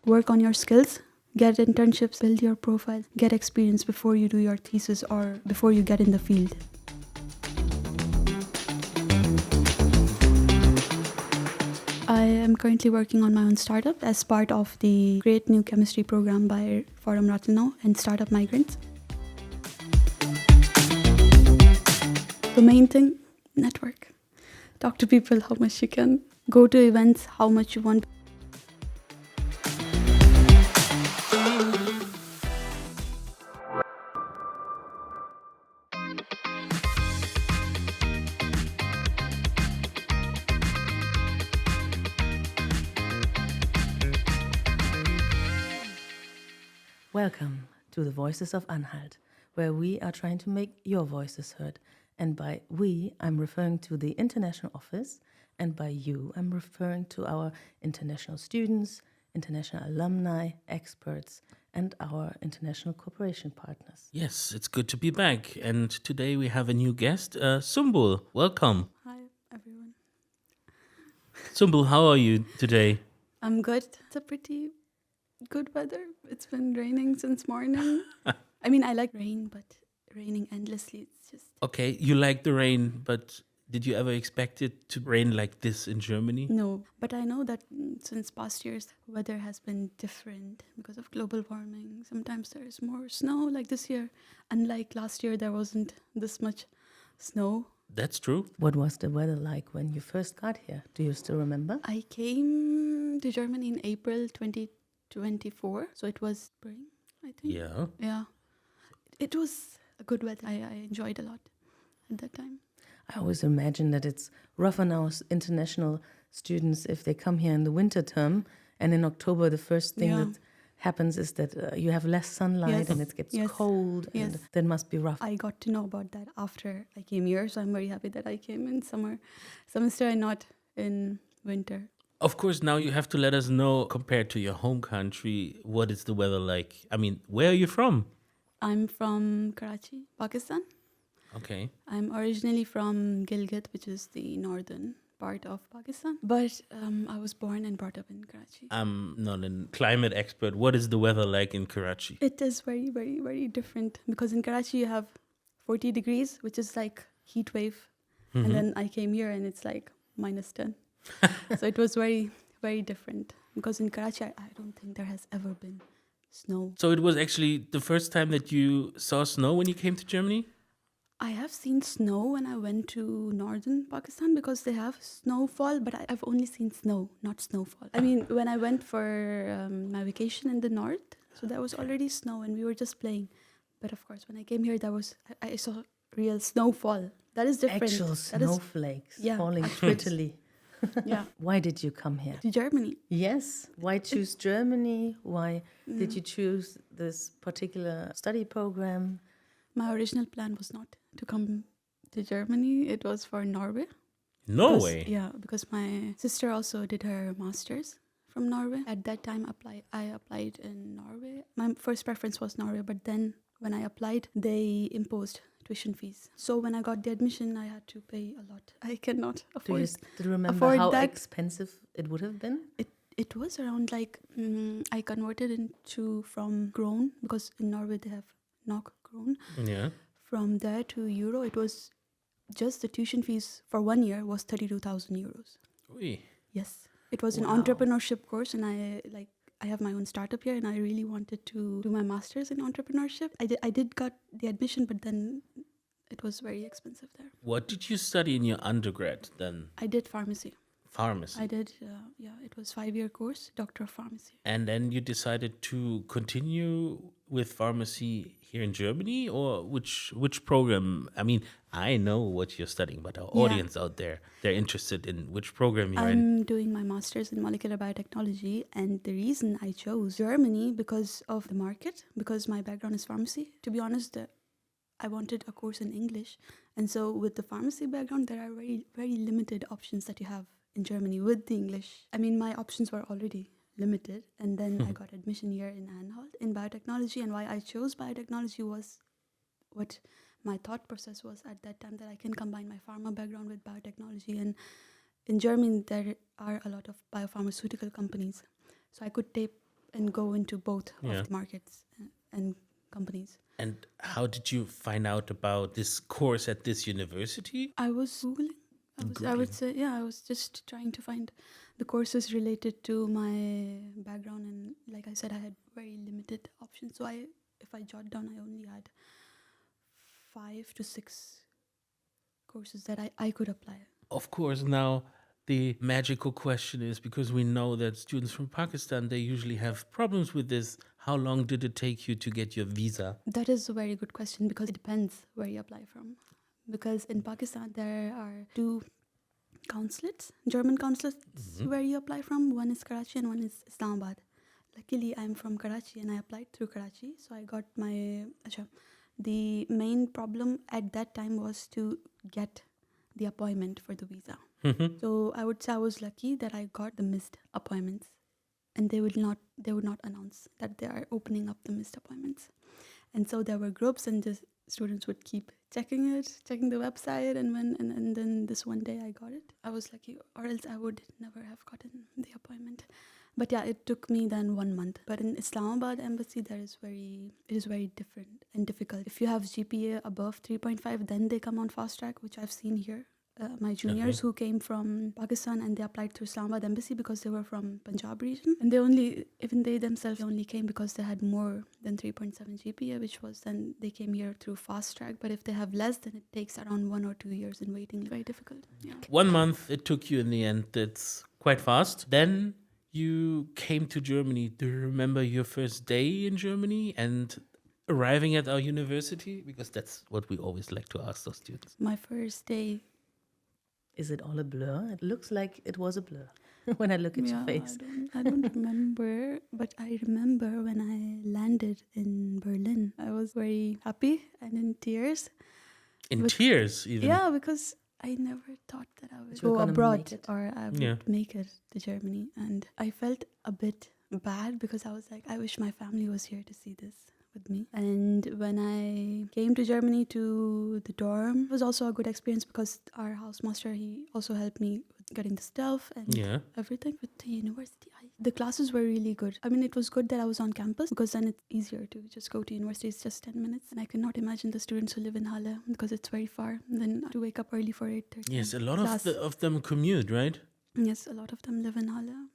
work on your skills, get internships, build your profile, get experience before you do your thesis or before you get in the field. I am currently working on my own startup as part of the Great New Chemistry program by Forum Ratilnau and Startup Migrants. The main thing, network. Talk to people how much you can. Go to events how much you want. Welcome to the Voices of Anhalt, where we are trying to make your voices heard. And by we, I'm referring to the international office, and by you, I'm referring to our international students, international alumni, experts, and our international cooperation partners. Yes, it's good to be back. And today we have a new guest, Sumbul. Welcome. Hi, everyone. Sumbul, how are you today? I'm good. It's a pretty good weather. It's been raining since morning. I mean, I like rain, but raining endlessly, it's just... Okay, you like the rain, but did you ever expect it to rain like this in Germany? No, but I know that since past years, weather has been different because of global warming. Sometimes there is more snow, like this year. Unlike last year, there wasn't this much snow. That's true. What was the weather like when you first got here? Do you still remember? I came to Germany in April 2024, so it was spring, I think. Yeah. Yeah. It was a good weather. I enjoyed a lot at that time. I always imagine that it's rough on our international students if they come here in the winter term, and in October the first thing that happens is that you have less sunlight and it gets cold, and that must be rough. I got to know about that after I came here, so I'm very happy that I came in summer semester and not in winter. Of course, now you have to let us know, compared to your home country, what is the weather like? I mean, where are you from? I'm from Karachi, Pakistan. Okay. I'm originally from Gilgit, which is the northern part of Pakistan. But I was born and brought up in Karachi. I'm not a climate expert. What is the weather like in Karachi? It is very, very, very different because in Karachi you have 40 degrees, which is like heat wave. Mm-hmm. And then I came here and it's like -10. So it was very, very different because in Karachi, I don't think there has ever been snow. So it was actually the first time that you saw snow when you came to Germany? I have seen snow when I went to northern Pakistan because they have snowfall, but I've only seen snow, not snowfall. I mean, when I went for my vacation in the north, so there was already snow and we were just playing. But of course, when I came here, I saw real snowfall. That is different. Actual snowflakes falling actually. prettily. Yeah. Why did you come here? To Germany. Yes. Why choose Germany? Why did you choose this particular study program? My original plan was not to come to Germany. It was for Norway. Norway? Yeah, because my sister also did her master's from Norway. At that time, I applied in Norway. My first preference was Norway, but then when I applied, they imposed tuition fees. So when I got the admission, I had to pay a lot. I cannot afford. Do you remember how that. expensive it would have been? It was around like I converted from krone because in Norway they have NOK krone. Yeah. From there to euro, it was just the tuition fees for 1 year was 32,000 euros. Oui. Yes, it was an entrepreneurship course, and I have my own startup here, and I really wanted to do my master's in entrepreneurship. I did got the admission, but then it was very expensive there. What did you study in your undergrad then? I did pharmacy. Pharmacy. I did, it was 5-year course, Doctor of Pharmacy. And then you decided to continue with pharmacy here in Germany, or which program? I mean, I know what you're studying, but our audience out there, they're interested in which program you're in. I'm doing my master's in molecular biotechnology, and the reason I chose Germany because of the market, because my background is pharmacy. To be honest, I wanted a course in English, and so with the pharmacy background, there are very, very limited options that you have in Germany with the English. I mean, my options were already limited, and then I got admission here in Anhalt in biotechnology. And why I chose biotechnology was what my thought process was at that time, that I can combine my pharma background with biotechnology. And in Germany, there are a lot of biopharmaceutical companies, so I could take and go into both Yeah. of the markets and companies. And how did you find out about this course at this university? I was Googling. I would say, I was just trying to find the courses related to my background, and like I said, I had very limited options. So if I jot down, I only had 5 to 6 courses that I could apply. Of course, now the magical question is, because we know that students from Pakistan, they usually have problems with this. How long did it take you to get your visa? That is a very good question, because it depends where you apply from. Because in Pakistan, there are 2 consulates, German consulates, where you apply from. One is Karachi and one is Islamabad. Luckily, I'm from Karachi and I applied through Karachi. So I got my... The main problem at that time was to get the appointment for the visa. So I would say I was lucky that I got the missed appointments, and they would not announce that they are opening up the missed appointments. And so there were groups, and the students would keep checking the website, and then this one day I got it. I was lucky, or else I would never have gotten the appointment. But yeah, it took me then 1 month. But in Islamabad embassy, it is very different and difficult. If you have GPA above 3.5, then they come on fast track, which I've seen here. My juniors who came from Pakistan, and they applied to Islamabad embassy because they were from Punjab region, and they themselves only came because they had more than 3.7 GPA, which was then they came here through fast track. But if they have less, then it takes around 1 or 2 years in waiting. Very difficult. Yeah. 1 month it took you in the end. That's quite fast. Then you came to Germany. Do you remember your first day in Germany and arriving at our university? Because that's what we always like to ask those students. My first day. Is it all a blur? It looks like it was a blur when I look at your face. I don't remember, but I remember when I landed in Berlin. I was very happy and in tears. In tears, even. Yeah, because I never thought that I would You were go gonna abroad make it. or I would make it to Germany. And I felt a bit bad because I was like, I wish my family was here to see this with me. And when I came to Germany to the dorm, it was also a good experience because our housemaster, he also helped me with getting the stuff and everything. With the university, the classes were really good. I mean, it was good that I was on campus because then it's easier to just go to university. It's just 10 minutes. And I cannot imagine the students who live in Halle because it's very far. And then to wake up early for 8:30. Yes, a lot of them commute, right? Yes, a lot of them live in Halle.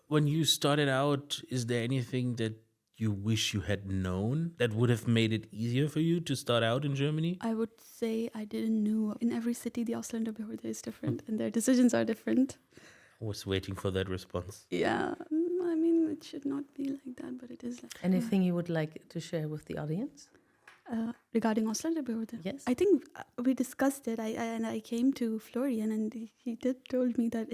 When you started out, is there anything that you wish you had known that would have made it easier for you to start out in Germany? I would say I didn't know. In every city, the Ausländerbehörde is different and their decisions are different. I was waiting for that response. Yeah, I mean, it should not be like that, but it is like Anything you would like to share with the audience? regarding Ausländerbehörde? Yes. I think we discussed it. I came to Florian and he told me that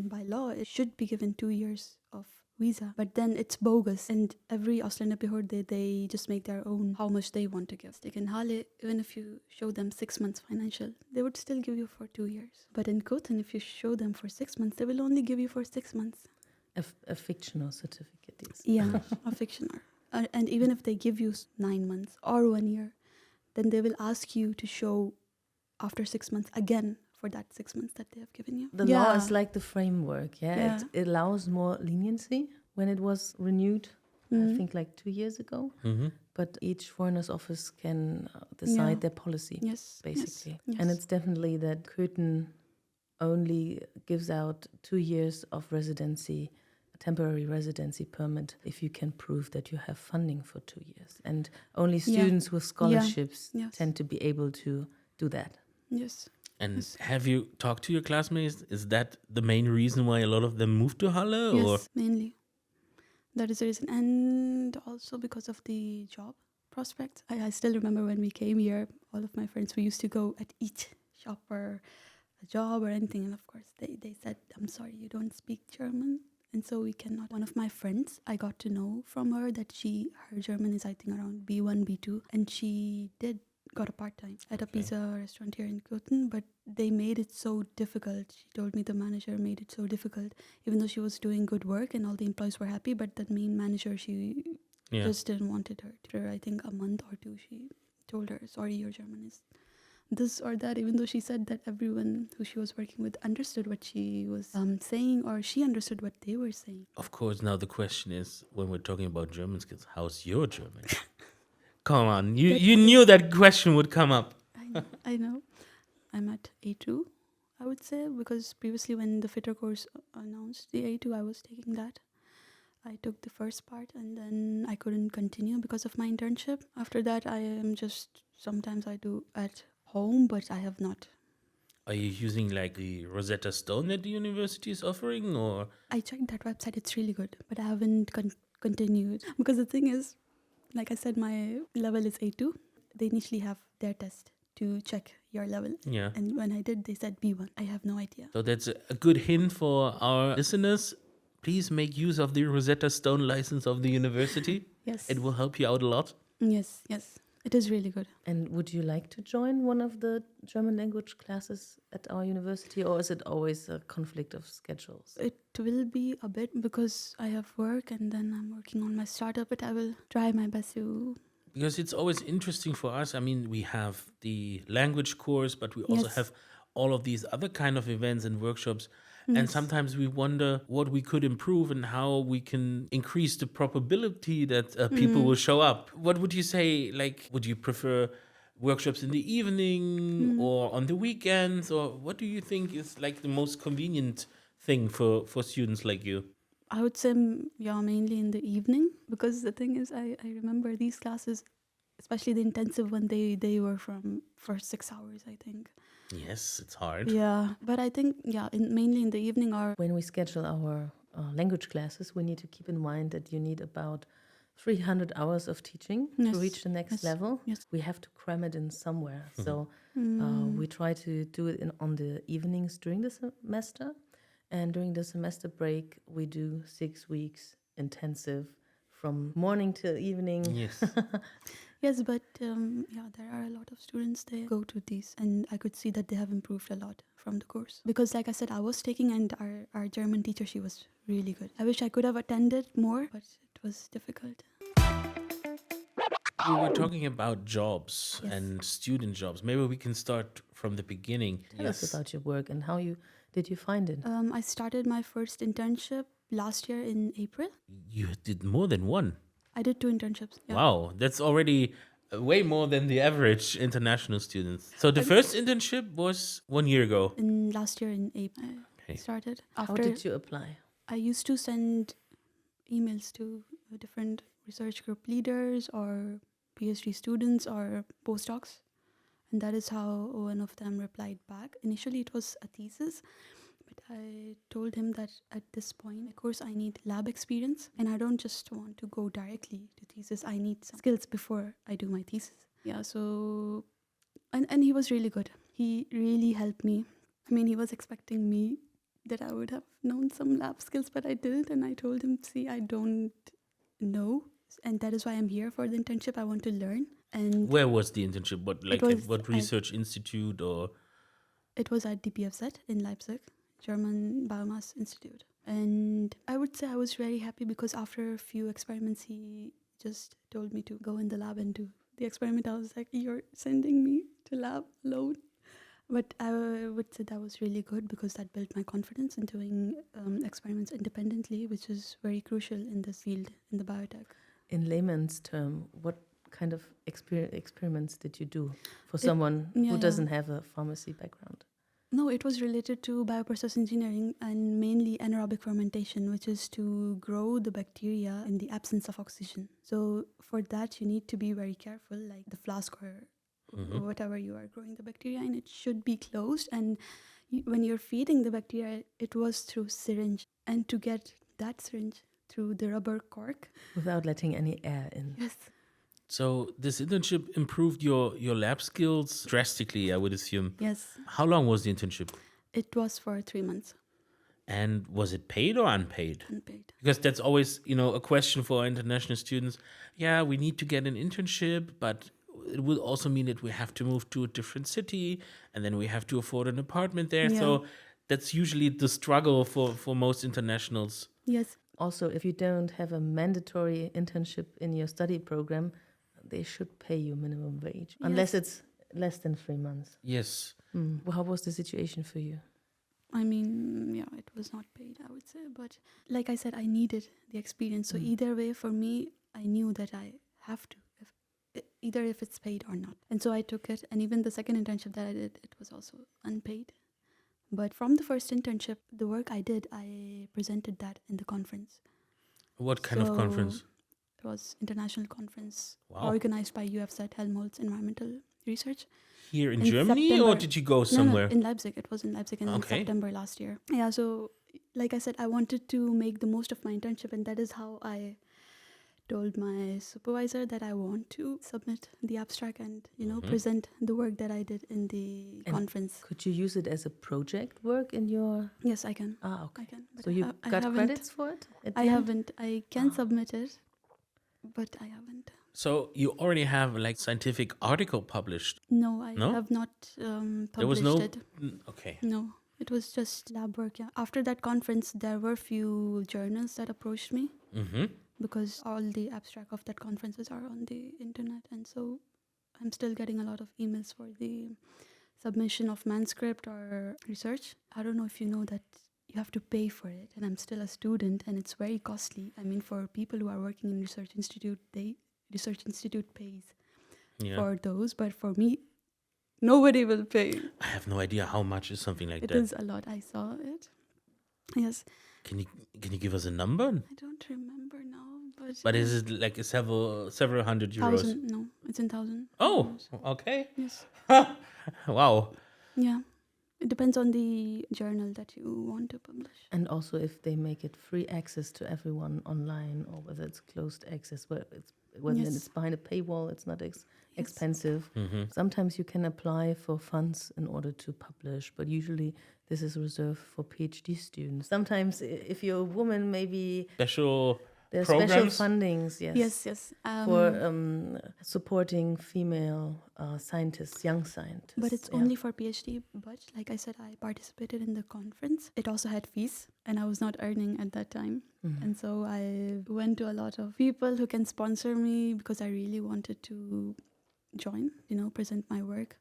by law, it should be given 2 years of visa, but then it's bogus, and every Ausländerbehörde, they just make their own how much they want to give. Like in Halle, even if you show them 6 months financial, they would still give you for 2 years. But in Koten, if you show them for 6 months, they will only give you for 6 months. A fictional certificate is. Yeah, a fictional. And even if they give you 9 months or 1 year, then they will ask you to show after 6 months again for that 6 months that they have given you. The law is like the framework, Yeah. It allows more leniency when it was renewed, I think like 2 years ago. But each foreigner's office can decide their policy, Yes, basically. yes. And it's definitely that Köthen only gives out 2 years of residency, a temporary residency permit, if you can prove that you have funding for 2 years. And only students with scholarships tend to be able to do that. Yes. And have you talked to your classmates? Is that the main reason why a lot of them moved to Halle? Yes, Or? mainly. That is the reason. And also because of the job prospects. I still remember when we came here, all of my friends, we used to go at each shop for a job or anything. And of course, they said, I'm sorry, you don't speak German. And so we cannot. One of my friends, I got to know from her that her German is, I think, around B1, B2. And she got a part-time at a pizza restaurant here in Köthen, but they made it so difficult. She told me the manager made it so difficult, even though she was doing good work and all the employees were happy, but the main manager, she just didn't wanted her. After I think a month or two, she told her, sorry, your German is this or that, even though she said that everyone who she was working with understood what she was saying, or she understood what they were saying. Of course, now the question is, when we're talking about German skills, how's your German? Come on, you knew that question would come up. I know. I'm at A2, I would say, because previously when the fitter course announced the A2, I was taking that. I took the first part and then I couldn't continue because of my internship. After that, I am just, sometimes I do at home, but I have not. Are you using like the Rosetta Stone that the university is offering, or? I checked that website, it's really good, but I haven't continued. Because the thing is, like I said, my level is A2. They initially have their test to check your level. Yeah. And when I did, they said B1. I have no idea. So that's a good hint for our listeners. Please make use of the Rosetta Stone license of the university. Yes. It will help you out a lot. Yes. It is really good. And would you like to join one of the German language classes at our university, or is it always a conflict of schedules? It will be a bit because I have work and then I'm working on my startup, but I will try my best to. Because it's always interesting for us. I mean, we have the language course, but we also Yes. have all of these other kind of events and workshops. And Yes. sometimes we wonder what we could improve and how we can increase the probability that people will show up. What would you say? Like, would you prefer workshops in the evening or on the weekends? Or what do you think is like the most convenient thing for students like you? I would say, mainly in the evening, because the thing is, I remember these classes, especially the intensive one, they were for 6 hours, I think. Yes, it's hard. Yeah, but I think, mainly in the evening or. When we schedule our language classes, we need to keep in mind that you need about 300 hours of teaching Yes, to reach the next yes, level. yes. We have to cram it in somewhere. So we try to do it on the evenings during the semester. And during the semester break, we do 6 weeks intensive from morning till evening. Yes. Yes, but there are a lot of students, they go to these, and I could see that they have improved a lot from the course. Because like I said, I was taking, and our German teacher, she was really good. I wish I could have attended more, but it was difficult. We were talking about jobs Yes. and student jobs. Maybe we can start from the beginning. Tell us about your work and how did you find it? I started my first internship last year in April. You did more than one. I did 2 internships. Yeah. Wow, that's already way more than the average international students. So the first internship was 1 year ago. In last year in April, I Okay. started. How did you apply? I used to send emails to different research group leaders or PhD students or postdocs. And that is how one of them replied back. Initially, it was a thesis, but I told him that at this point, of course, I need lab experience. And I don't just want to go directly to thesis. I need some skills before I do my thesis. Yeah, so, and he was really good. He really helped me. I mean, he was expecting me that I would have known some lab skills, but I didn't. And I told him, see, I don't know. And that is why I'm here for the internship. I want to learn. And Where was the internship? What was what at- research institute or? it was at DPFZ in Leipzig, German Biomass Institute. And I would say I was very happy because after a few experiments, he just told me to go in the lab and do the experiment. I was like, you're sending me to lab alone? But I would say that was really good because that built my confidence in doing experiments independently, which is very crucial in this field, in the biotech. In layman's term, what kind of experiments did you do for someone who doesn't have a pharmacy background? No, it was related to bioprocess-engineering and mainly anaerobic fermentation, which is to grow the bacteria in the absence of oxygen. So for that, you need to be very careful, like the flask or whatever you are growing the bacteria in, it should be closed. And when you're feeding the bacteria, it was through syringe. And to get that syringe through the rubber cork. Without letting any air in. Yes. So this internship improved your lab skills drastically, I would assume. Yes. How long was the internship? It was for 3 months. And was it paid or unpaid? Unpaid. Because that's always, a question for our international students. Yeah, we need to get an internship, but it will also mean that we have to move to a different city and then we have to afford an apartment there. Yeah. So that's usually the struggle for most internationals. Yes. Also, if you don't have a mandatory internship in your study program, they should pay you minimum wage. Unless it's Less than 3 months. Yes. Well, how was the situation for you? I mean, yeah, it was not paid, I would say. But like I said, I needed the experience. So either way, for me, I knew that I have to, either if it's paid or not. And so I took it. And even the second internship that I did, it was also unpaid. But from the first internship, the work I did, I presented that in the conference. What kind of conference? It was international conference Wow. organized by UFZ Helmholtz Environmental Research. Here in In Germany, or September. did you go No, somewhere? in Leipzig. It was in Leipzig in Okay. September last year. Yeah, so like I said, I wanted to make the most of my internship, and that is how I told my supervisor that I want to submit the abstract and, present the work that I did in the And conference. Could you use it as a project work in your... Yes, I can. Okay. I can. But So you I got haven't- credits for it? At the I end? haven't. I can submit it, but I haven't. So you already have like scientific article published. No, I No? have not There was published no. it. Okay. No, it was just lab work. Yeah. After that conference, there were few journals that approached me Mm-hmm. because all the abstract of that conferences are on the internet, and so I'm still getting a lot of emails for the submission of manuscript or research. I don't know if you know that you have to pay for it, and I'm still a student, and it's very costly. I mean, for people who are working in research institute, research institute pays Yeah. for those, but for me, nobody will pay. I have no idea how much is something like It that. is a lot. I saw it. Yes, Can you give us a number? I don't remember now, But is it like several hundred euros? 1,000? No, it's in 1,000. Oh, euros. okay. Yes. Wow. Yeah. It depends on the journal that you want to publish. And also if they make it free access to everyone online, or whether it's closed access, whether Yes. it's behind a paywall, it's not Yes. expensive. Mm-hmm. Sometimes you can apply for funds in order to publish, but usually this is reserved for PhD students. Sometimes if you're a woman, maybe Special there are special programs? fundings, yes. Yes. For supporting female scientists, young scientists. But it's yeah. only for PhD. But like I said, I participated in the conference. It also had fees, and I was not earning at that time. Mhm. And so I went to a lot of people who can sponsor me because I really wanted to join, present my work.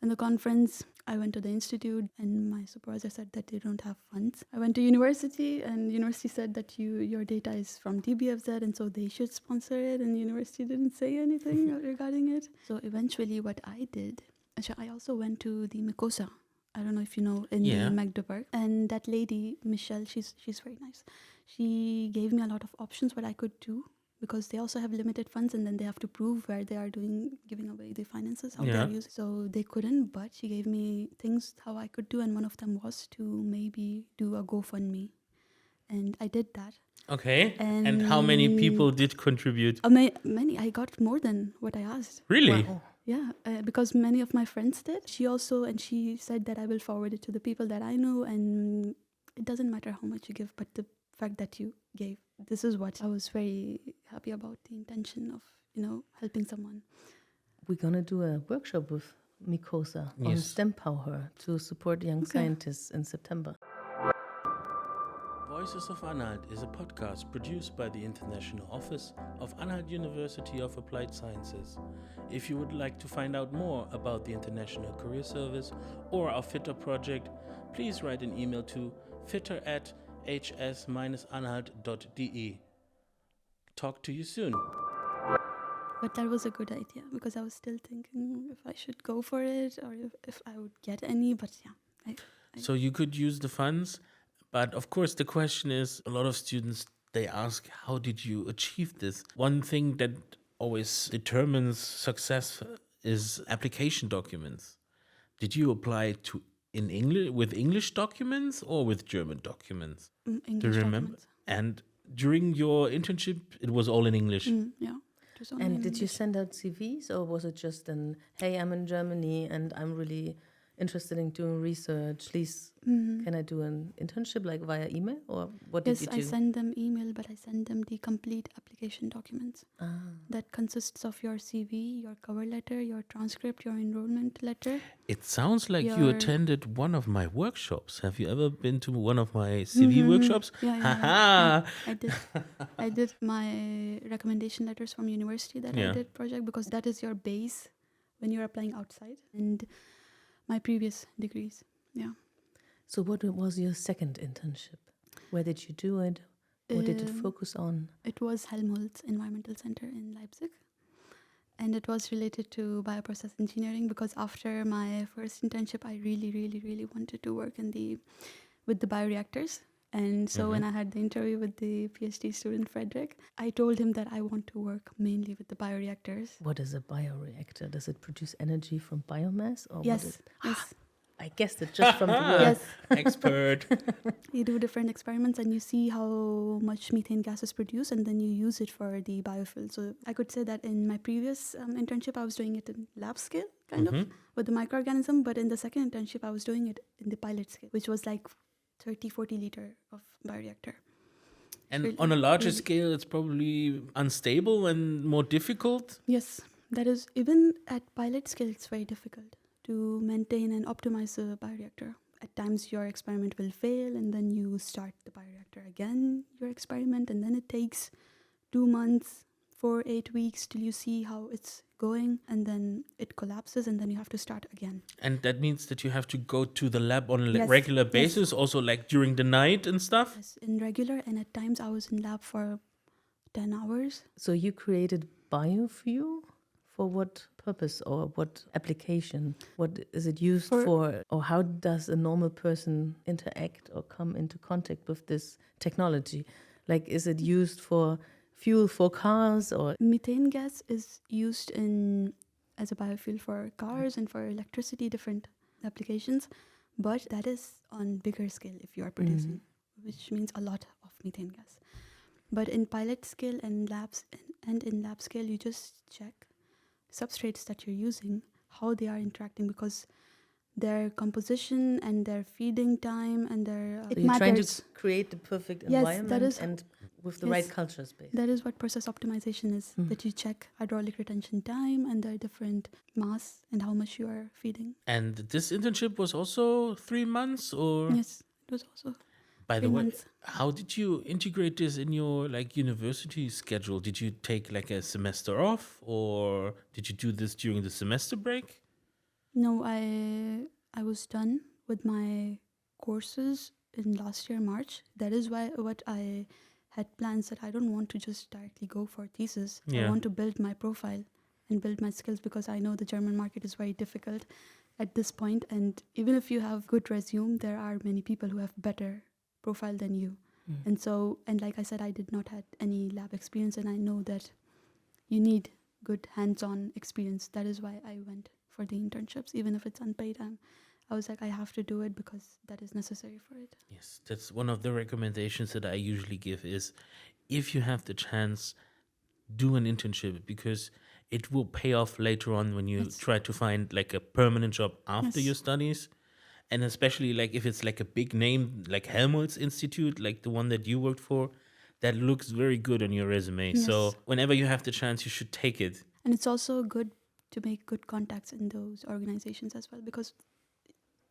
In the conference, I went to the institute, and my supervisor said that they don't have funds. I went to university, and university said that your data is from DBFZ, and so they should sponsor it, and university didn't say anything regarding it. So eventually what I did, actually, I also went to the Mikosa. I don't know if you know, in Yeah. the Magdeburg. And that lady, Michelle, she's very nice. She gave me a lot of options what I could do, because they also have limited funds, and then they have to prove where they are giving away the finances, how they Yeah. are using. So they couldn't, but she gave me things how I could do, and one of them was to maybe do a GoFundMe. And I did that. Okay. And how many people did contribute? Many. I got more than what I asked. Really? Wow. Yeah, because many of my friends did. She said that I will forward it to the people that I know, and it doesn't matter how much you give, but the fact that you gave. This is what I was very happy about, the intention of, helping someone. We're going to do a workshop with Mikosa on Yes. STEM power to support young Okay. scientists in September. Voices of Anhalt is a podcast produced by the International Office of Anhalt University of Applied Sciences. If you would like to find out more about the International Career Service or our FITTER project, please write an email to fitter@hs-anhalt.de. Talk to you soon. But that was a good idea, because I was still thinking if I should go for it or if I would get any. But yeah, So you could use the funds, but of course the question is, a lot of students, they ask, how did you achieve this? One thing that always determines success is application documents. Did you apply in English with English documents or with German documents? English Do you remember? documents. And during your internship, it was all in English. Yeah. it was only And in did you English. send out CVs, or was it just hey, I'm in Germany and I'm really interested in doing research. Please, can I do an internship like via email, or what did Yes, you do? I send them email, but I send them the complete application documents. That consists of your CV, your cover letter, your transcript, your enrollment letter. It sounds like you Your- attended one of my workshops. Have you ever been to one of my CV workshops? Yeah. Haha. I did. I did my recommendation letters from university that Yeah. I did project, because that is your base when you're applying outside, and my previous degrees. Yeah. So what was your second internship? Where did you do it? What did it focus on? It was Helmholtz Environmental Center in Leipzig. And it was related to bioprocess-engineering, because after my first internship, I really, really, really wanted to work with the bioreactors. And so when I had the interview with the PhD student, Frederick, I told him that I want to work mainly with the bioreactors. What is a bioreactor? Does it produce energy from biomass? Or Yes, what is yes, I guessed it just from the word. yes. Expert. You do different experiments and you see how much methane gas is produced, and then you use it for the biofuel. So I could say that in my previous internship, I was doing it in lab scale, kind of, with the microorganism. But in the second internship, I was doing it in the pilot scale, which was like 30, 40 liter of bioreactor. And Really- on a larger really- scale, it's probably unstable and more difficult. Yes, that is, even at pilot scale, it's very difficult to maintain and optimize the bioreactor. At times your experiment will fail, and then you start the bioreactor again, your experiment, and then it takes 2 months, 4, 8 weeks till you see how it's going, and then it collapses, and then you have to start again. And that means that you have to go to the lab on a Yes, regular yes. basis, also like during the night and stuff. Yes, in regular, and at times I was in lab for 10 hours. So you created biofuel? For what purpose or what application? What is it used for? Or how does a normal person interact or come into contact with this technology? Like, is it used for fuel for cars or? Methane gas is used as a biofuel for cars and for electricity, different applications, but that is on bigger scale if you are producing, which means a lot of methane gas. But in pilot scale and labs and in lab scale, you just check substrates that you're using, how they are interacting, because their composition and their feeding time and their So it you're trying matters. to create the perfect Yes, environment that is- and with the yes. right culture space. That is what process optimization is, that you check hydraulic retention time and their different mass and how much you are feeding. And this internship was also 3 months, or Yes, it was also by the 3 way, months. how did you integrate this in your like university schedule? Did you take like a semester off, or did you do this during the semester break? No, I was done with my courses in last year March. That is why what I had plans that I don't want to just directly go for thesis. Yeah. I want to build my profile and build my skills, because I know the German market is very difficult at this point, and even if you have good resume, there are many people who have better profile than you. And so, and like I said, I did not have any lab experience, and I know that you need good hands-on experience. That is why I went for the internships, even if it's unpaid. I was like, I have to do it because that is necessary for it. Yes, that's one of the recommendations that I usually give is if you have the chance, do an internship, because it will pay off later on when you Yes. try to find like a permanent job after Yes. your studies. And especially like if it's like a big name like Helmholtz Institute, like the one that you worked for, that looks very good on your resume. So Yes. whenever you have the chance, you should take it. And it's also good to make good contacts in those organizations as well, because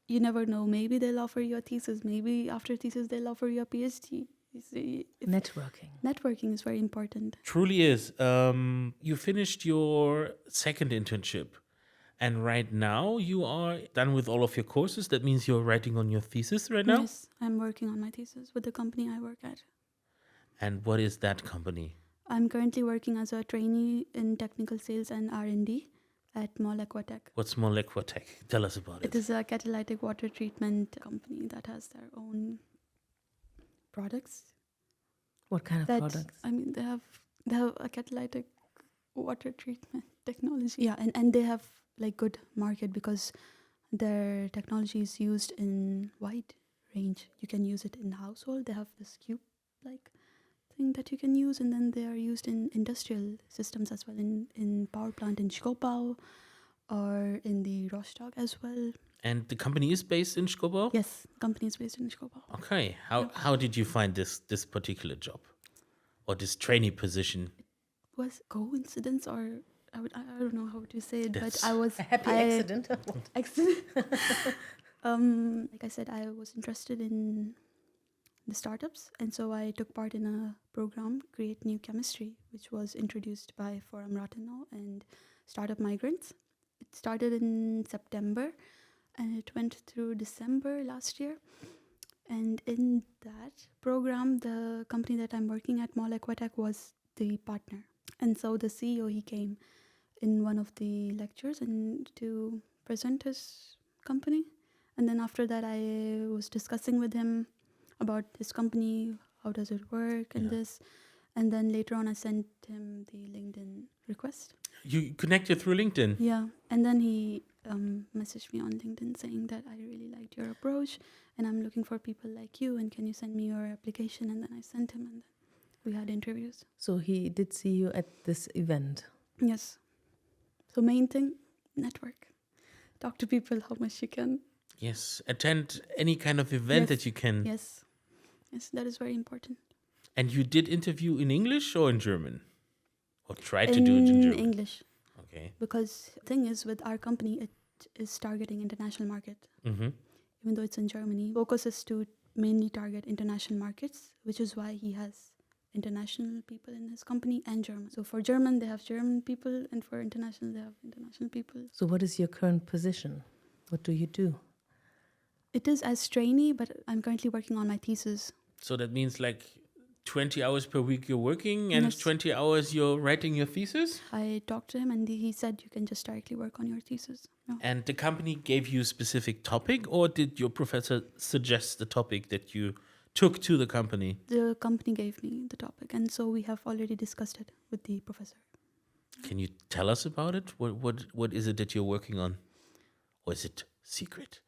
you never know. Maybe they'll offer you a thesis. Maybe after thesis, they'll offer you a PhD. You see, Networking. networking is very important. Truly is. You finished your second internship, and right now you are done with all of your courses. That means you're writing on your thesis right now. Yes, I'm working on my thesis with the company I work at. And what is that company? I'm currently working as a trainee in technical sales and R&D at Mall Aquatech. What's Molequatech? Tell us about It it. is a catalytic water treatment company that has their own products. What kind of That products? I mean, they have a catalytic water treatment technology. Yeah, and they have like good market because their technology is used in wide range. You can use it in household. They have this cube like thing that you can use, and then they are used in industrial systems as well, in power plant in Schkopau or in the Rostock as well. And the company is based in Schkopau? Yes, company is based in Schkopau. Okay. How did you find this particular job or this trainee position? Was coincidence, or I don't know how to say it, That's but I was A happy accident? accident. Like I said, I was interested in the startups, and so I took part in a program, Create New Chemistry, which was introduced by Forum Rathenau and Startup Migrants. It started in September and it went through December last year. And in that program, the company that I'm working at, Mall Aquatech, was the partner. And so the CEO, he came in one of the lectures and to present his company. And then after that, I was discussing with him about his company, how does it work, and this. And then later on, I sent him the LinkedIn request. You connected through LinkedIn? Yeah. And then he messaged me on LinkedIn saying that I really liked your approach and I'm looking for people like you and can you send me your application? And then I sent him and then we had interviews. So he did see you at this event. Yes. So main thing, network. Talk to people how much you can. Yes. Attend any kind of event that you can. Yes. Yes, that is very important. And you did interview in English or in German? Or tried to do it in German? English. Okay. Because the thing is, with our company, it is targeting international market. Mm-hmm. Even though it's in Germany, focus is to mainly target international markets, which is why he has international people in his company and German. So for German, they have German people, and for international, they have international people. So what is your current position? What do you do? It is as trainee, but I'm currently working on my thesis. So that means like 20 hours per week you're working and Yes. 20 hours you're writing your thesis? I talked to him and he said you can just directly work on your thesis. No. And the company gave you a specific topic, or did your professor suggest the topic that you took to the company? The company gave me the topic, and so we have already discussed it with the professor. Can you tell us about it? What is it that you're working on? Or is it secret?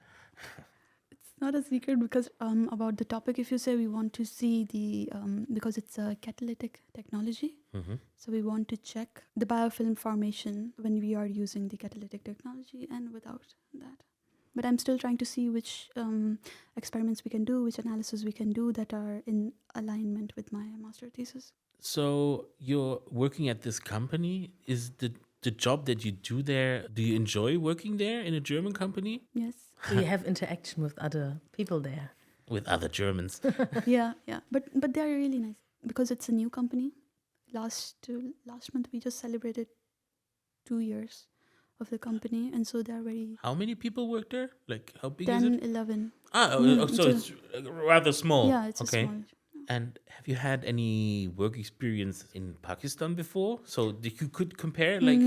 It's not a secret because about the topic, if you say we want to see the, because it's a catalytic technology, Mm-hmm. so we want to check the biofilm formation when we are using the catalytic technology and without that. But I'm still trying to see which experiments we can do, which analysis we can do that are in alignment with my master thesis. So you're working at this company. Is the job that you do there, do you enjoy working there in a German company? Yes. Do you have interaction with other people there? With other Germans? Yeah. But they're really nice because it's a new company. Last month we just celebrated 2 years of the company, and so they're very How many people work there? Like, how big is 10, it? 11. So it's rather small. Yeah, it's okay. a small. And have you had any work experience in Pakistan before? So that you could compare, like,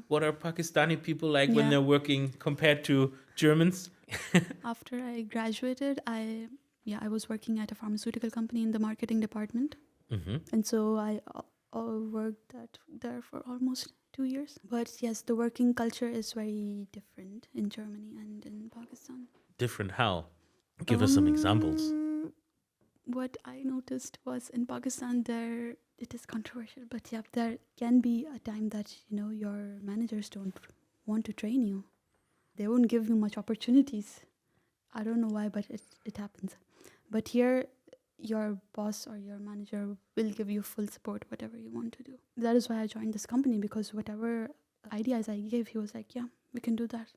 what are Pakistani people like when Yeah. they're working compared to Germans? After I graduated, I was working at a pharmaceutical company in the marketing department, Mm-hmm. and so I worked there for almost 2 years. But yes, the working culture is very different in Germany and in Pakistan. Different how? Give us some examples. What I noticed was in Pakistan, it is controversial, but yeah, there can be a time that your managers don't want to train you. They won't give you much opportunities. I don't know why, but it happens. But here, your boss or your manager will give you full support, whatever you want to do. That is why I joined this company, because whatever ideas I gave, he was like, yeah, we can do that.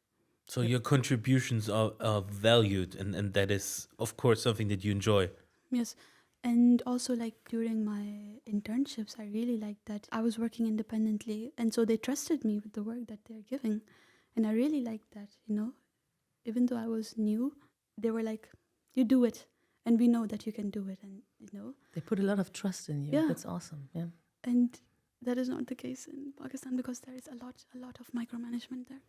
So your contributions are valued, and that is, of course, something that you enjoy. Yes. And also, like, during my internships, I really liked that I was working independently. And so they trusted me with the work that they're giving. And I really liked that, Even though I was new, they were like, you do it. And we know that you can do it. And, They put a lot of trust in you. Yeah. That's awesome. Yeah. And that is not the case in Pakistan because there is a lot of micromanagement there.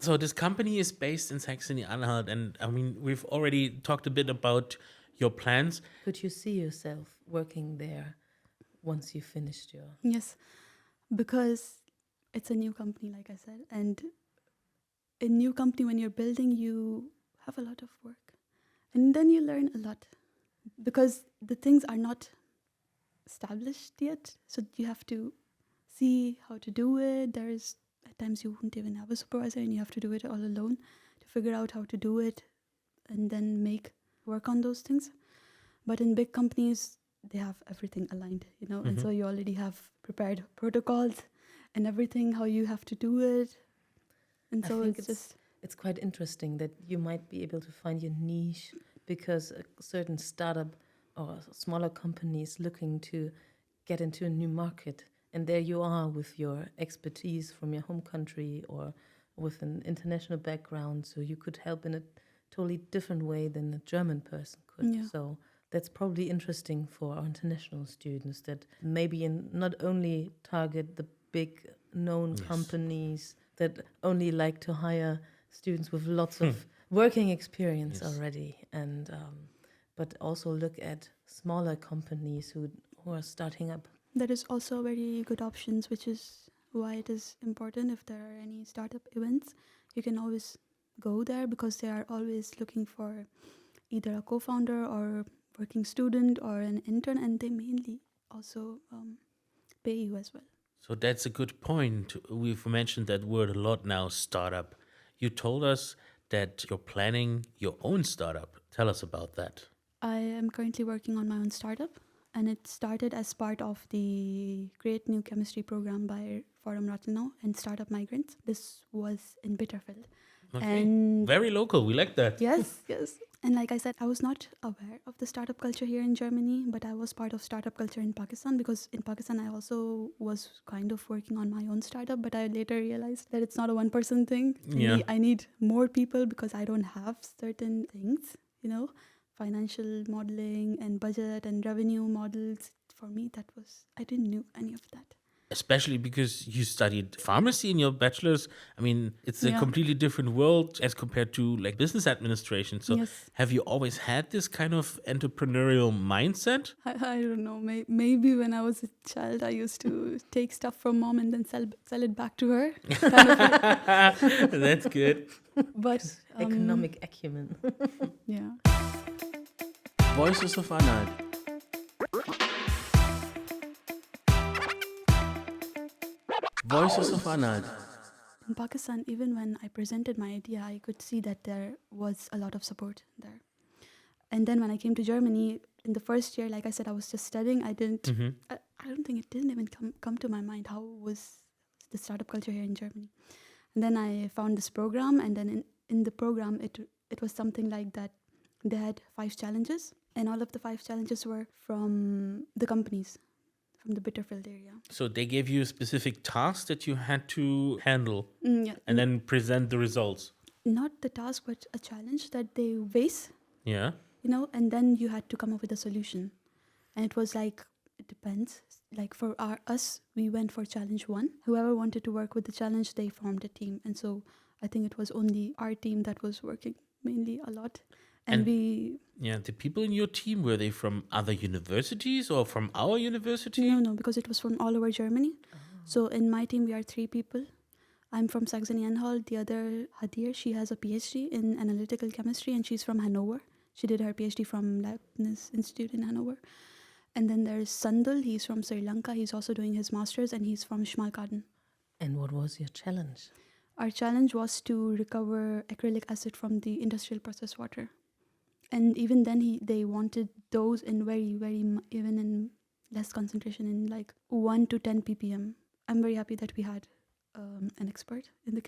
So this company is based in Saxony-Anhalt, and I mean, we've already talked a bit about your plans. Could you see yourself working there once you finished your... Yes, because it's a new company, like I said. And a new company, when you're building, you have a lot of work. And then you learn a lot because the things are not established yet. So you have to see how to do it. There's at times you won't even have a supervisor and you have to do it all alone to figure out how to do it and then work on those things. But in big companies, they have everything aligned, and so you already have prepared protocols and everything, how you have to do it. And I so think it's it's quite interesting that you might be able to find your niche because a certain startup or smaller company is looking to get into a new market. And there you are with your expertise from your home country or with an international background, so you could help in a totally different way than a German person could. Yeah. So that's probably interesting for our international students, that maybe not only target the big known Yes. companies that only like to hire students with lots of working experience Yes. already, and but also look at smaller companies who are starting up. That is also very good options, which is why it is important. If there are any startup events, you can always go there, because they are always looking for either a co-founder or working student or an intern, and they mainly also pay you as well. So that's a good point. We've mentioned that word a lot now, startup. You told us that you're planning your own startup. Tell us about that. I am currently working on my own startup, and it started as part of the Create New Chemistry program by Forum Rathenau and Startup Migrants. This was in Bitterfeld. Okay. And Very local. We like that. yes, yes. And like I said, I was not aware of the startup culture here in Germany, but I was part of startup culture in Pakistan, because in Pakistan I also was kind of working on my own startup, but I later realized that it's not a one-person thing. Yeah. I need more people, because I don't have certain things, financial modeling and budget and revenue models. For me, I didn't know any of that. Especially because you studied pharmacy in your bachelor's. I mean, it's a Yeah. completely different world as compared to like business administration. So Yes. have you always had this kind of entrepreneurial mindset? I don't know. Maybe when I was a child, I used to take stuff from mom and then sell it back to her. Kind of like, That's good. but Economic acumen. yeah. Voices of Anhalt. Voices of Anhalt. In Pakistan, even when I presented my idea, I could see that there was a lot of support there. And then when I came to Germany, in the first year, like I said, I was just studying. I don't think it didn't even come to my mind how was the startup culture here in Germany. And then I found this program, and then in the program, it was something like that. They had 5 challenges, and all of the 5 challenges were from the companies, from the Bitterfeld area. So they gave you a specific task that you had to handle Yeah. and then present the results. Not the task, but a challenge that they face, Yeah. and then you had to come up with a solution. And it was like, it depends. Like for us, we went for challenge 1. Whoever wanted to work with the challenge, they formed a team. And so I think it was only our team that was working mainly a lot. And Yeah, the people in your team, were they from other universities or from our university? No, because it was from all over Germany. So in my team, we are 3 people. I'm from Saxony-Anhalt. The other, Hadir, she has a PhD in analytical chemistry, and she's from Hanover. She did her PhD from Leibniz Institute in Hanover. And then there's Sandul. He's from Sri Lanka. He's also doing his master's, and he's from Schmalkalden. And what was your challenge? Our challenge was to recover acrylic acid from the industrial process water. And even then, they wanted those in even in less concentration, in like 1 to 10 ppm. I'm very happy that we had an expert in the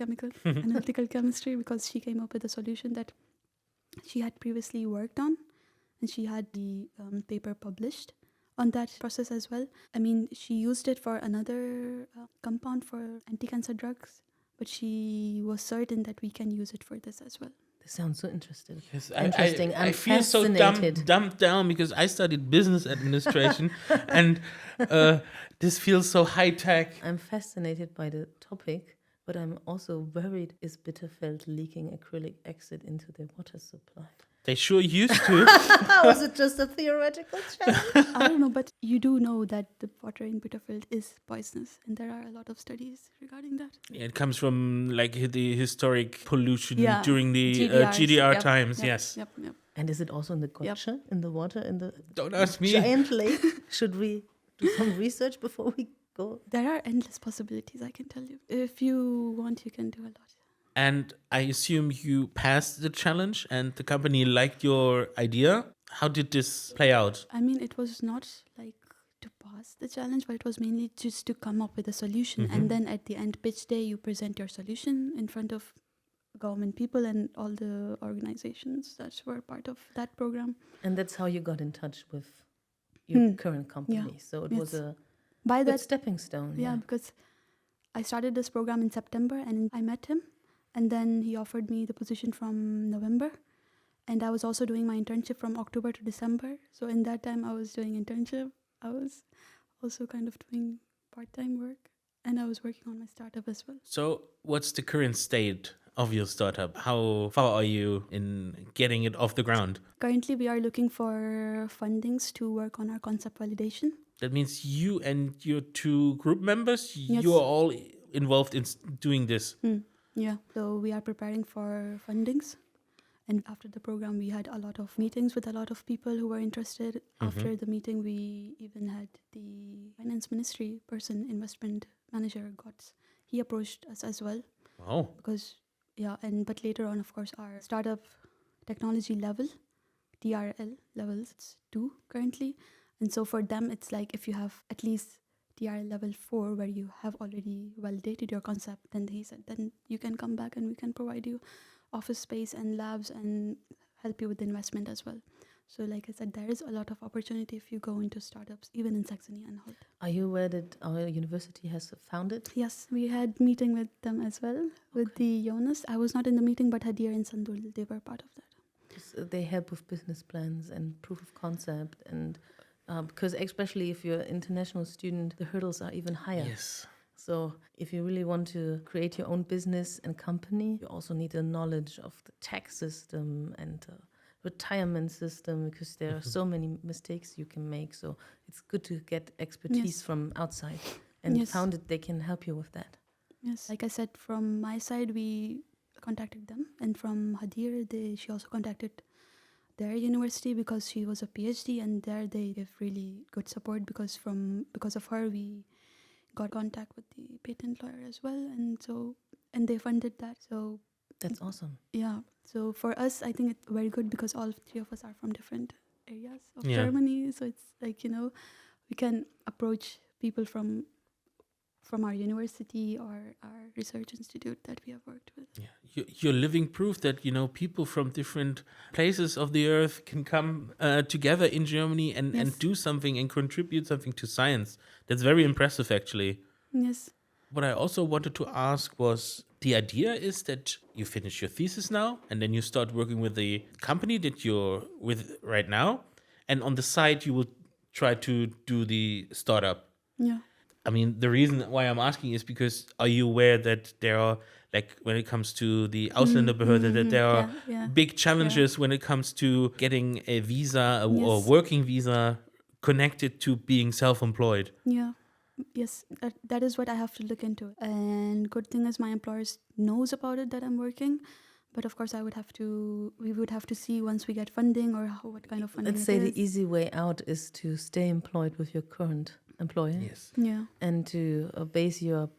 analytical chemistry, because she came up with a solution that she had previously worked on, and she had the paper published on that process as well. I mean, she used it for another compound for anti-cancer drugs, but she was certain that we can use it for this as well. This sounds so interesting. Yes, Interesting. I I'm feel so fascinated. dumped down because I studied business administration and this feels so high tech. I'm fascinated by the topic, but I'm also worried, is Bitterfeld leaking acrylic acid into their water supply? They sure used to. Was it just a theoretical challenge? I don't know, but you do know that the water in Bitterfeld is poisonous, and there are a lot of studies regarding that. Yeah, it comes from like the historic pollution Yeah, during the GDRs. GDR Yep, times. yep, Yes. Yep. And is it also in the gotcha, in the water, in the Don't ask me. giant lake? Should we do some research before we go? There are endless possibilities, I can tell you. If you want, you can do a lot. And I assume you passed the challenge and the company liked your idea. How did this play out? I mean, it was not like to pass the challenge, but it was mainly just to come up with a solution. And then at the end pitch day, you present your solution in front of government people and all the organizations that were part of that program. And that's how you got in touch with your current company. Yeah. So it was a By good that stepping stone. Yeah, because I started this program in September, and I met him And then he offered me the position from November. And I was also doing my internship from October to December. So in that time, I was doing internship. I was also kind of doing part-time work. And I was working on my startup as well. So, what's the current state of your startup? How far are you in getting it off the ground? Currently, we are looking for fundings to work on our concept validation. That means you and your two group members, Yes. you are all involved in doing this. Yeah. So we are preparing for fundings. And after the program, we had a lot of meetings with a lot of people who were interested. After the meeting, we even had the finance ministry person, investment manager, he approached us as well. Wow. Because, but later on, of course, our startup technology level, TRL levels, it's 2 currently. And so for them, it's like if you have at least TRL level 4, where you have already validated your concept, then he said, then you can come back and we can provide you office space and labs and help you with the investment as well. So like I said, there is a lot of opportunity if you go into startups, even in Saxony-Anhalt. Are you aware that our university has founded? Yes, we had meeting with them as well, with the Jonas. I was not in the meeting, but Hadir and Sumbul, they were part of that. They help with business plans and proof of concept, and because especially if you're an international student, the hurdles are even higher. Yes. So if you really want to create your own business and company, you also need a knowledge of the tax system and retirement system, because there are so many mistakes you can make. So it's good to get expertise from outside. And Founded, they can help you with that. Yes, like I said, from my side, we contacted them. And from Hadir, she also contacted their university because she was a PhD, and there they give really good support because of her we got contact with the patent lawyer as well, and they funded that. So that's awesome. Yeah. So for us, I think it's very good because all 3 of us are from different areas of Germany. So it's like, we can approach people from our university or our research institute that we have worked with. Yeah. You're living proof that, people from different places of the earth can come together in Germany and do something and contribute something to science. That's very impressive, actually. Yes. What I also wanted to ask was, the idea is that you finish your thesis now, and then you start working with the company that you're with right now, and on the side you will try to do the startup. Yeah. I mean, the reason why I'm asking is because, are you aware that there are, like, when it comes to the Ausländerbehörde, that there are big challenges when it comes to getting a visa or working visa connected to being self-employed? Yeah. Yes, that is what I have to look into. And good thing is my employers knows about it, that I'm working. But of course, we would have to see once we get funding or what kind of funding. Let's say the easy way out is to stay employed with your current employer. Yes. Yeah. And to base your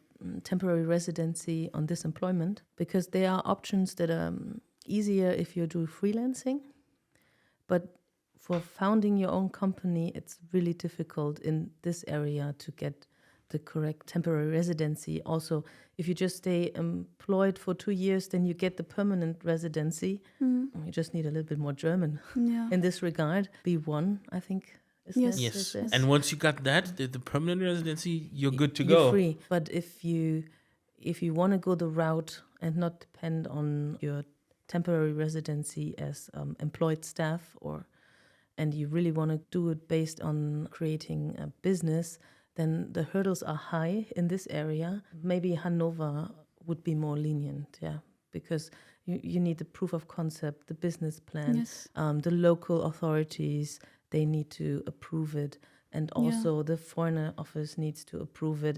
temporary residency on this employment, because there are options that are easier if you do freelancing. But for founding your own company, it's really difficult in this area to get the correct temporary residency. Also, if you just stay employed for 2 years, then you get the permanent residency. You just need a little bit more German in this regard. B1, I think. Yes. And once you got that, the permanent residency, you're good to you're go. Free. But if you want to go the route and not depend on your temporary residency as employed staff, and you really want to do it based on creating a business, then the hurdles are high in this area. Maybe Hanover would be more lenient, because you need the proof of concept, the business plan, the local authorities, they need to approve it, and also the foreign office needs to approve it.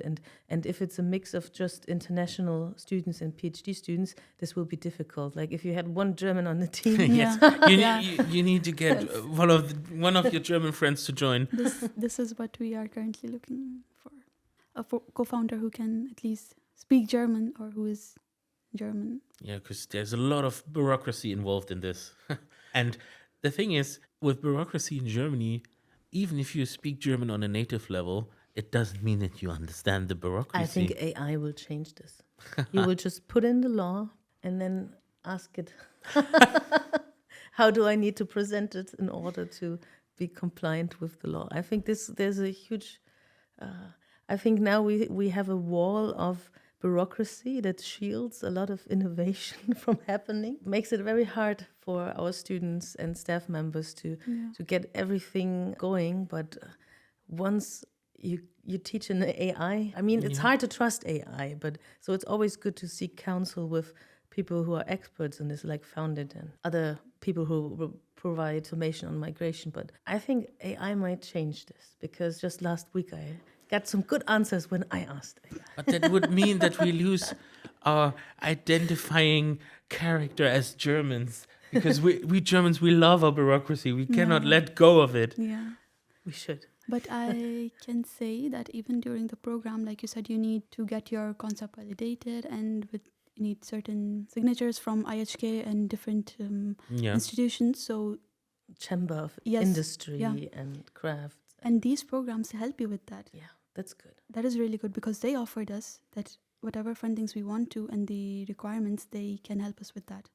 And if it's a mix of just international students and PhD students, this will be difficult. Like if you had one German on the team, you need to get one of your German friends to join. This is what we are currently looking for. A co-founder who can at least speak German or who is German. Yeah, because there's a lot of bureaucracy involved in this. And the thing is, with bureaucracy in Germany, even if you speak German on a native level, it doesn't mean that you understand the bureaucracy. I think AI will change this. You will just put in the law and then ask it, how do I need to present it in order to be compliant with the law? I think there's a huge, I think now we have a wall of bureaucracy that shields a lot of innovation from happening. Makes it very hard for our students and staff members to get everything going. But once you teach an AI, I mean, it's hard to trust AI, but so it's always good to seek counsel with people who are experts in this, like Founded and other people who will provide information on migration. But I think AI might change this, because just last week I got some good answers when I asked AI. But that would mean that we lose our identifying character as Germans, because we Germans, we love our bureaucracy. We cannot let go of it. Yeah. We should. But I can say that even during the program, like you said, you need to get your concept validated, and you need certain signatures from IHK and different institutions. So Chamber of Yes, Industry yeah. and Crafts. and these programs help you with that. Yeah, that's good. That is really good, because they offered us that whatever fundings we want to and the requirements, they can help us with that.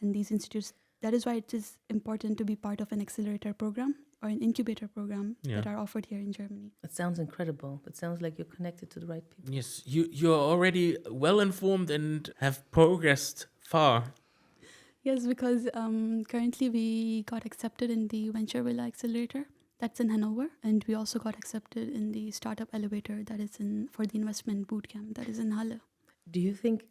And these institutes, that is why it is important to be part of an accelerator program or an incubator program that are offered here in Germany. It sounds incredible. It sounds like you're connected to the right people. Yes, you're already well informed and have progressed far. Yes, because currently we got accepted in the Venture Villa Accelerator. That's in Hanover. And we also got accepted in the Startup Elevator that is for the Investment Bootcamp that is in Halle. Do you think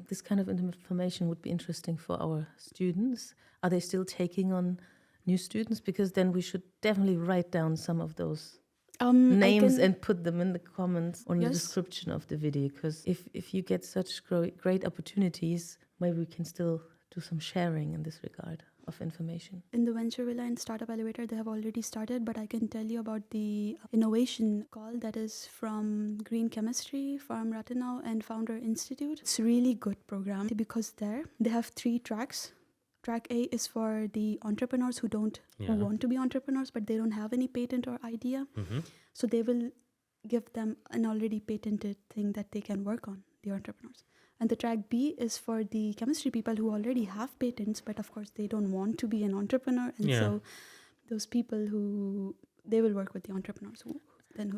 this kind of information would be interesting for our students? Are they still taking on new students? Because then we should definitely write down some of those names and put them in the comments or in the description of the video. Because if you get such great opportunities, maybe we can still do some sharing in this regard of information. In the Venture Villa and Startup Elevator, they have already started, but I can tell you about the innovation call that is from Green Chemistry, Farm Rathenau, and Founder Institute. It's a really good program, because there they have 3 tracks. Track A is for the entrepreneurs who want to be entrepreneurs, but they don't have any patent or idea. Mm-hmm. So they will give them an already patented thing that they can work on, the entrepreneurs. And the track B is for the chemistry people who already have patents, but of course they don't want to be an entrepreneur. And so those people they will work with the entrepreneurs who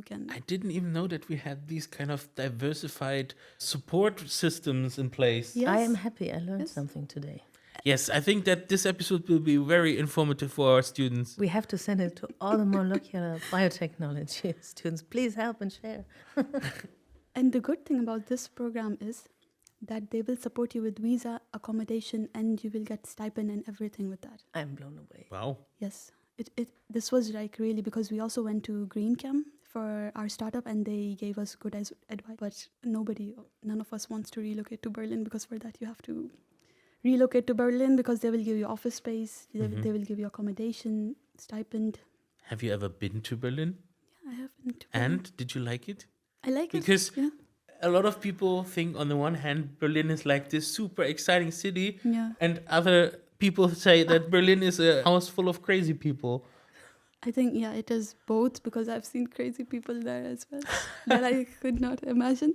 can. I didn't even know that we had these kind of diversified support systems in place. Yes. I am happy I learned something today. Yes, I think that this episode will be very informative for our students. We have to send it to all the molecular biotechnology students. Please help and share. And the good thing about this program is that they will support you with visa, accommodation, and you will get stipend and everything with that. I'm blown away. Wow. Yes, this was like really, because we also went to Green Camp for our startup and they gave us good advice. But none of us wants to relocate to Berlin, because for that you have to relocate to Berlin, because they will give you office space, they will give you accommodation, stipend. Have you ever been to Berlin? Yeah, I have been to Berlin. And did you like it? I like Because it. a lot of people think on the one hand Berlin is like this super exciting city, and other people say that Berlin is a house full of crazy people. I think, it is both, because I've seen crazy people there as well that I could not imagine.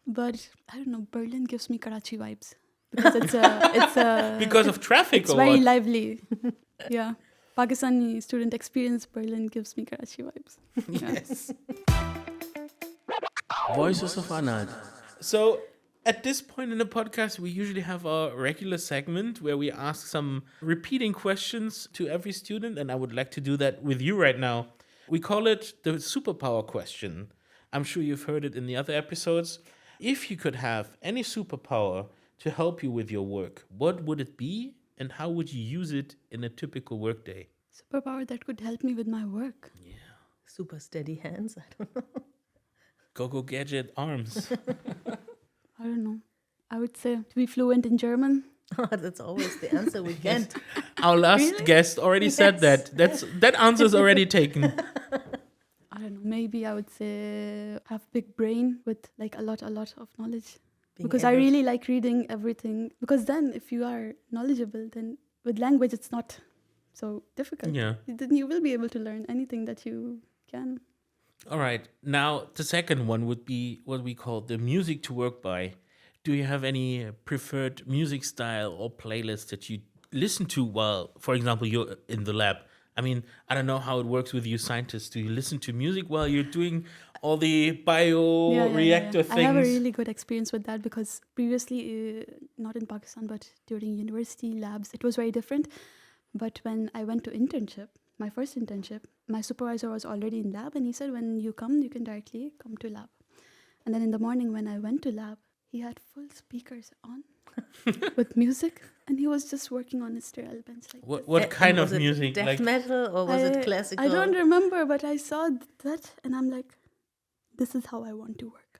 But I don't know, Berlin gives me Karachi-Vibes, because it's a Because of traffic it's or very what? lively. Yeah. Pakistani student experience, Berlin gives me Karachi-Vibes. Yes. Voices of Anhalt. So, at this point in the podcast, we usually have a regular segment where we ask some repeating questions to every student, and I would like to do that with you right now. We call it the superpower question. I'm sure you've heard it in the other episodes. If you could have any superpower to help you with your work, what would it be, and how would you use it in a typical workday? Superpower that could help me with my work. Yeah. Super steady hands. I don't know. Go gadget arms. I don't know. I would say to be fluent in German. That's always the answer we get. Our last guest already said that. That answer is already taken. I don't know. Maybe I would say have big brain with like a lot of knowledge. Because I really like reading everything. Because then if you are knowledgeable, then with language it's not so difficult. Yeah. Then you will be able to learn anything that you can. All right. Now, the second one would be what we call the music to work by. Do you have any preferred music style or playlist that you listen to while, for example, you're in the lab? I mean, I don't know how it works with you scientists. Do you listen to music while you're doing all the bioreactor I have a things? really good experience with that because previously, not in Pakistan, but during university labs, it was very different. But when I went to internship, my first internship, my supervisor was already in lab and he said, when you come, you can directly come to lab. And then in the morning when I went to lab, he had full speakers on with music and he was just working on his sterile bench like this. What kind of was it music? Death Like, metal or was it classical? I don't remember, but I saw that and I'm like, this is how I want to work.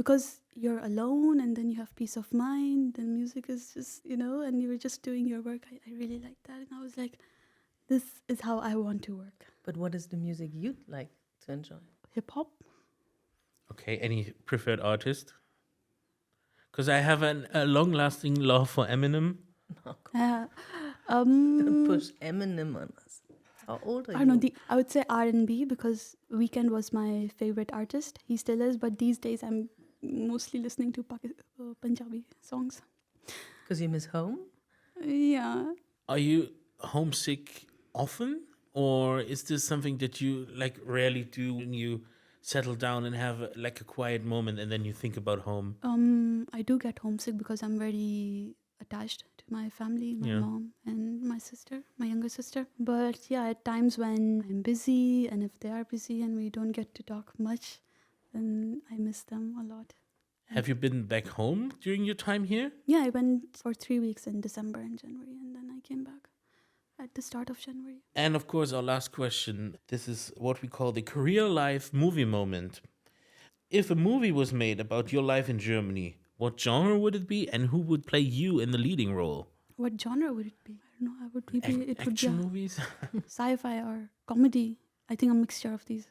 Because you're alone and then you have peace of mind, then music is just, and you're just doing your work. I really like that. And I was like, this is how I want to work. But what is the music you'd like to enjoy? Hip hop. okay, any preferred artist? Because I have a long-lasting love for Eminem. Don't push Eminem on us. How old are I you? don't know. I would say R&B because Weeknd was my favorite artist. He still is, but these days I'm mostly listening to Punjabi songs. Because you miss home? Yeah. Are you homesick often, or is this something that you like rarely do when you settle down and have like a quiet moment and then you think about home? I do get homesick because I'm very attached to my family, my Yeah. mom and my sister, my younger sister. But yeah, at times when I'm busy and if they are busy and we don't get to talk much, then I miss them a lot. Have you been back home during your time here? Yeah, I went for 3 weeks in December and January and then I came back at the start of January. And of course, our last question. This is what we call the career life movie moment. If a movie was made about your life in Germany, what genre would it be and who would play you in the leading role? What genre would it be? I don't know. It would be Action a movies? sci-fi or comedy. I think a mixture of these.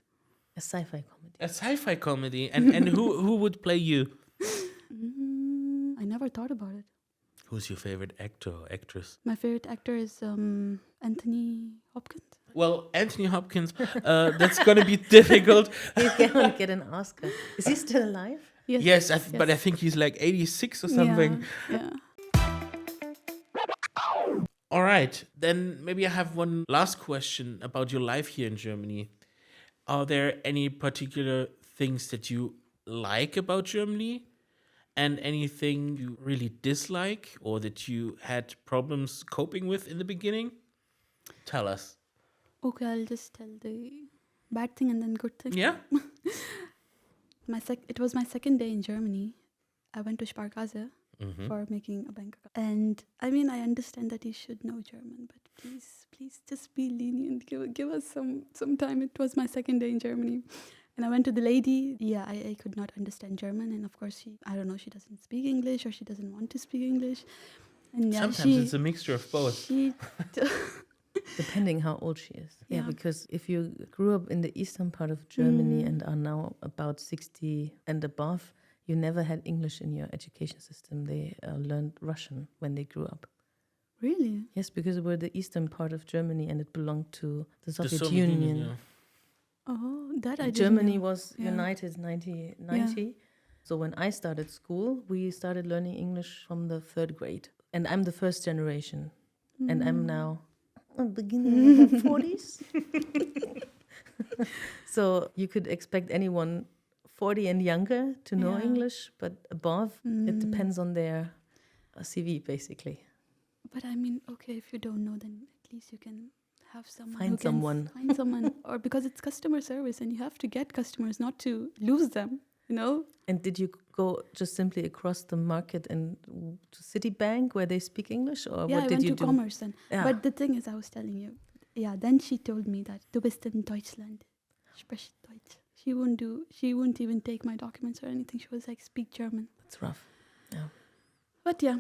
A sci-fi comedy. A sci-fi comedy. And who would play you? I never thought about it. Who's your favorite actor or actress? My favorite actor is Anthony Hopkins. Well, Anthony Hopkins, that's going to be difficult. He's gonna get an Oscar. Is he still alive? Yes, but I think he's like 86 or something. Yeah. All right, then maybe I have one last question about your life here in Germany. Are there any particular things that you like about Germany and anything you really dislike or that you had problems coping with in the beginning? Tell us. Okay, I'll just tell the bad thing and then good thing. Yeah? It was my second day in Germany. I went to Sparkasse for making a bank account. And I mean, I understand that you should know German, but please just be lenient. Give us some time. It was my second day in Germany. And I went to the lady. Yeah, I could not understand German. And of course, she doesn't speak English or she doesn't want to speak English. And yeah, Sometimes it's a mixture of both. She Depending how old she is. Yeah, Yeah. because if you grew up in the eastern part of Germany and are now about 60 and above, you never had English in your education system. They learned Russian when they grew up. Really? Yes, because we're the eastern part of Germany and it belonged to the The Soviet Soviet Union. yeah. Oh, that I didn't Germany know. was Yeah. united 1990. So when I started school, we started learning English from the 3rd grade. And I'm the first generation. And I'm now beginning of my 40s. So you could expect anyone 40 and younger to know Yeah. English, but above, it depends on their CV, basically. But I mean, okay, if you don't know, then at least you can have someone Find who can someone. find someone, or because it's customer service and you have to get customers, not to lose them. You know? And did you go just simply across the market and to Citibank where they speak English, or Yeah, what I did went you to do? commerce then. Yeah. But the thing is, I was telling you, then she told me that du bist in Deutschland, sprich Deutsch. She wouldn't even take my documents or anything. She was like, speak German. That's rough. Yeah. But yeah.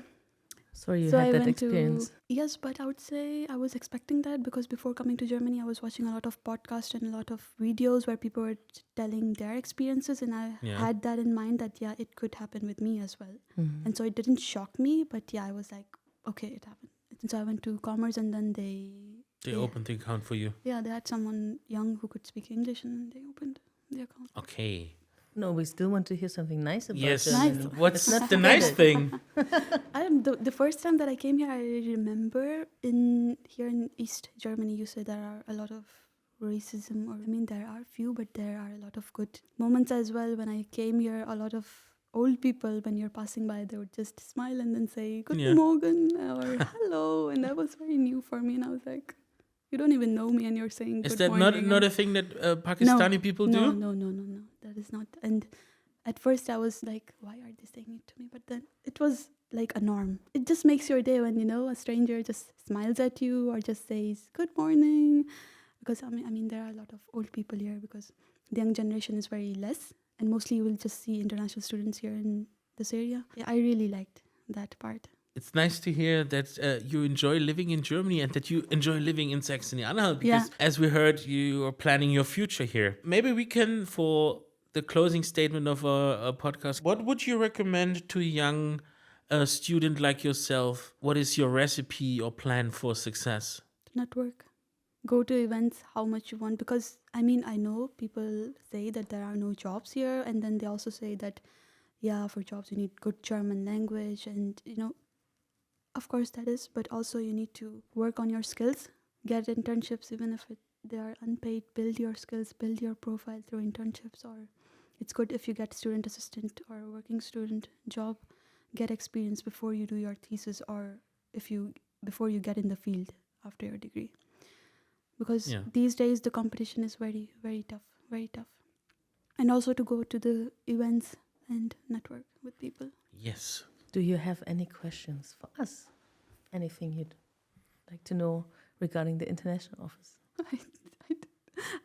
Sorry you So had I that went experience. yes, but I would say I was expecting that because before coming to Germany, I was watching a lot of podcasts and a lot of videos where people were telling their experiences, and I Yeah. had that in mind that it could happen with me as well. And so it didn't shock me, but I was like, okay, it happened. And so I went to commerce, and then They Yeah. opened the account for you. they had someone young who could speak English, and then they opened the account. Okay. No, we still want to hear something nice about Yes. Germany. Nice. What's Let's not the forget nice it. thing? The first time that I came here, I remember here in East Germany, you said there are a lot of racism, or I mean, there are few, but there are a lot of good moments as well. When I came here, a lot of old people, when you're passing by, they would just smile and then say "Guten Yeah. Morgen" or "Hello," and that was very new for me. And I was like, "You don't even know me, and you're saying Is good that morning." not a thing that Pakistani people do? No. That is not. And at first, I was like, "Why are they saying it to me?" But then it was like a norm. It just makes your day when a stranger just smiles at you or just says "Good morning," because I mean, there are a lot of old people here because the young generation is very less, and mostly you will just see international students here in this area. Yeah, I really liked that part. It's nice to hear that you enjoy living in Germany and that you enjoy living in Saxony-Anhalt because, as we heard, you are planning your future here. Maybe we can, for the closing statement of our podcast, what would you recommend to a young student like yourself? What is your recipe or plan for success? Network. Go to events how much you want, because I mean, I know people say that there are no jobs here, and then they also say that for jobs you need good German language, and of course that is, but also you need to work on your skills, get internships even if they are unpaid, build your skills, build your profile through internships, or it's good if you get student assistant or working student job, get experience before you do your thesis, or before you get in the field after your degree. Because these days the competition is very, very tough, very tough. And also to go to the events and network with people. Yes. Do you have any questions for us? Anything you'd like to know regarding the international office?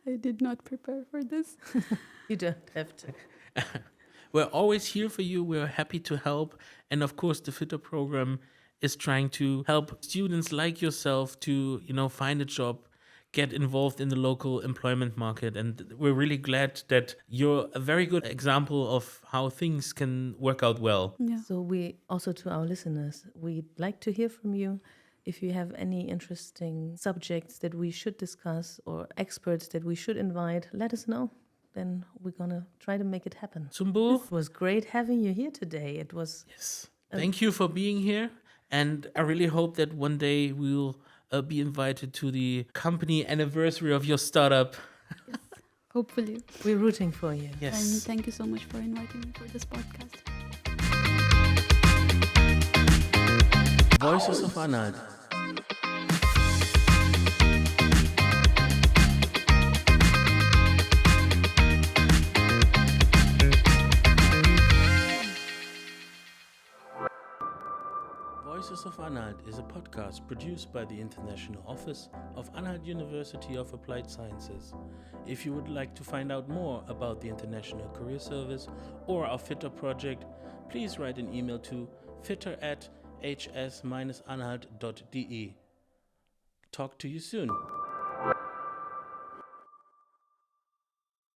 I did not prepare for this. You don't have to. We're always here for you. We're happy to help. And of course, the FITTER program is trying to help students like yourself to, find a job, get involved in the local employment market. And we're really glad that you're a very good example of how things can work out well. Yeah. So we also, to our listeners, we'd like to hear from you. If you have any interesting subjects that we should discuss or experts that we should invite, let us know. Then we're going to try to make it happen. Sumbul? It was great having you here today. It was... Yes. Thank you for being here. And I really hope that one day we'll be invited to the company anniversary of your startup. Yes, hopefully. We're rooting for you. And Yes. thank you so much for inviting me for this podcast. Voices of Anhalt. Voices of Anhalt is a podcast produced by the International Office of Anhalt University of Applied Sciences. If you would like to find out more about the International Career Service or our FITTER project, please write an email to fitter@hs-anhalt.de. Talk to you soon.